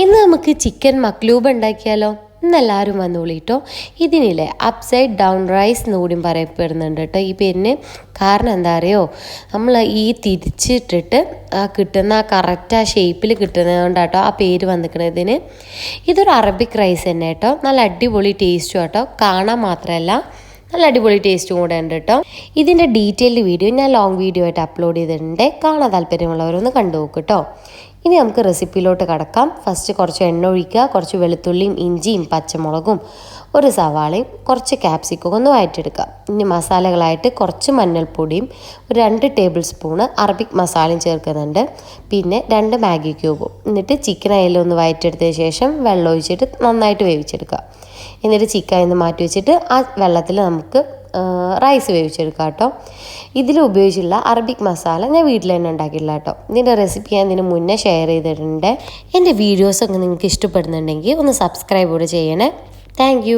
ഇന്ന് നമുക്ക് ചിക്കൻ മക്ലൂബ് ഉണ്ടാക്കിയാലോ? ഇന്നെല്ലാവരും വന്നോളിട്ടോ. ഇതിനില്ലേ അപ്സൈഡ് ഡൗൺ റൈസ് എന്നുകൂടിയും പറയപ്പെടുന്നുണ്ട് കേട്ടോ ഈ പേരിന്. കാരണം എന്താ അറിയോ, നമ്മൾ ഈ തിരിച്ചിട്ടിട്ട് കിട്ടുന്ന കറക്റ്റ് ആ ഷേപ്പിൽ കിട്ടുന്നത് കൊണ്ടാട്ടോ ആ പേര് വന്നിരിക്കുന്നതിന്. ഇതൊരു അറബിക് റൈസ് തന്നെ കേട്ടോ. നല്ല അടിപൊളി ടേസ്റ്റും കേട്ടോ. കാണാൻ മാത്രമല്ല നല്ല അടിപൊളി ടേസ്റ്റും കൂടെ ഉണ്ട് കേട്ടോ. ഇതിൻ്റെ ഡീറ്റെയിൽഡ് വീഡിയോ ഞാൻ ലോങ് വീഡിയോ ആയിട്ട് അപ്ലോഡ് ചെയ്തിട്ടുണ്ട്. കാണാൻ താല്പര്യമുള്ളവരൊന്ന് കണ്ടു നോക്കും കേട്ടോ. ഇനി നമുക്ക് റെസിപ്പിയിലോട്ട് കടക്കാം. ഫസ്റ്റ് കുറച്ച് എണ്ണ ഒഴിക്കുക, കുറച്ച് വെളുത്തുള്ളിയും ഇഞ്ചിയും പച്ചമുളകും ഒരു സവാളയും കുറച്ച് ക്യാപ്സിക്കും ഒന്ന് വഴറ്റിയെടുക്കുക. ഇനി മസാലകളായിട്ട് കുറച്ച് മഞ്ഞൾപ്പൊടിയും ഒരു 2 ടേബിൾ സ്പൂണ് അറബിക് മസാലയും ചേർക്കുന്നുണ്ട്. പിന്നെ 2 മാഗി ക്യൂബും. എന്നിട്ട് ചിക്കൻ അതിലൊന്ന് വഴറ്റിയെടുത്തതിന് ശേഷം വെള്ളം ഒഴിച്ചിട്ട് നന്നായിട്ട് വേവിച്ചെടുക്കുക. എന്നിട്ട് ചിക്കൻ ഇന്ന് മാറ്റി വെച്ചിട്ട് ആ വെള്ളത്തിൽ നമുക്ക് റൈസ് വേവിച്ചെടുക്കാം കേട്ടോ. ഇതിൽ ഉപയോഗിച്ചുള്ള അറബിക് മസാല ഞാൻ വീട്ടിൽ തന്നെ ഉണ്ടാക്കിയില്ല കേട്ടോ. ഇതിൻ്റെ റെസിപ്പി ഞാൻ ഇതിന് മുന്നേ ഷെയർ ചെയ്തിട്ടുണ്ട്. എൻ്റെ വീഡിയോസൊക്കെ നിങ്ങൾക്ക് ഇഷ്ടപ്പെടുന്നുണ്ടെങ്കിൽ ഒന്ന് സബ്സ്ക്രൈബ് കൂടെ ചെയ്യണേ. താങ്ക്